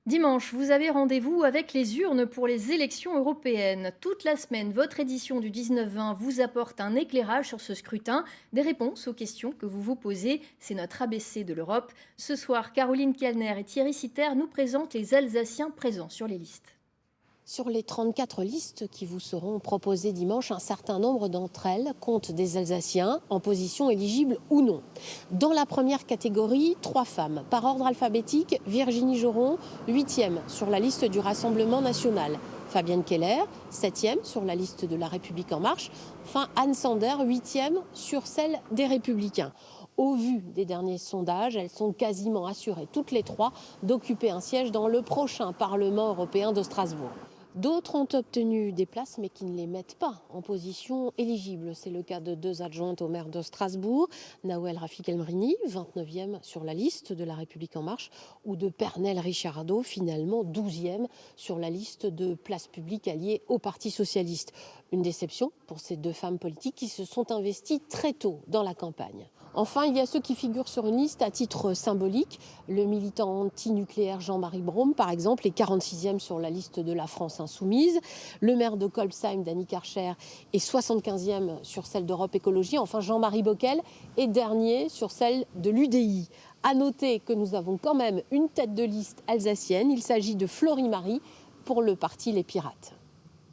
Dimanche, vous avez rendez-vous avec les urnes pour les élections européennes. Toute la semaine, votre édition du 19-20 vous apporte un éclairage sur ce scrutin, des réponses aux questions que vous vous posez. C'est notre ABC de l'Europe. Ce soir, Caroline Kellner et Thierry Sitter nous présentent les Alsaciens présents sur les listes. Sur les 34 listes qui vous seront proposées dimanche, un certain nombre d'entre elles comptent des Alsaciens en position éligible ou non. Dans la première catégorie, 3 femmes. Par ordre alphabétique, Virginie Joron, 8e sur la liste du Rassemblement national. Fabienne Keller, 7e sur la liste de La République en marche. Enfin, Anne Sander, 8e sur celle des Républicains. Au vu des derniers sondages, elles sont quasiment assurées, toutes les 3, d'occuper un siège dans le prochain Parlement européen de Strasbourg. D'autres ont obtenu des places mais qui ne les mettent pas en position éligible. C'est le cas de 2 adjointes au maire de Strasbourg, Nawel Rafik El-Mrini, 29e sur la liste de La République en marche, ou de Pernelle Richardot, finalement 12e sur la liste de Place publique alliée au Parti socialiste. Une déception pour ces 2 femmes politiques qui se sont investies très tôt dans la campagne. Enfin, il y a ceux qui figurent sur une liste à titre symbolique. Le militant anti-nucléaire Jean-Marie Braun, par exemple, est 46e sur la liste de la France insoumise. Le maire de Kolbsheim, Danny Karcher, est 75e sur celle d'Europe Écologie. Enfin, Jean-Marie Bockel est dernier sur celle de l'UDI. À noter que nous avons quand même une tête de liste alsacienne. Il s'agit de Florie Marie pour le parti Les Pirates.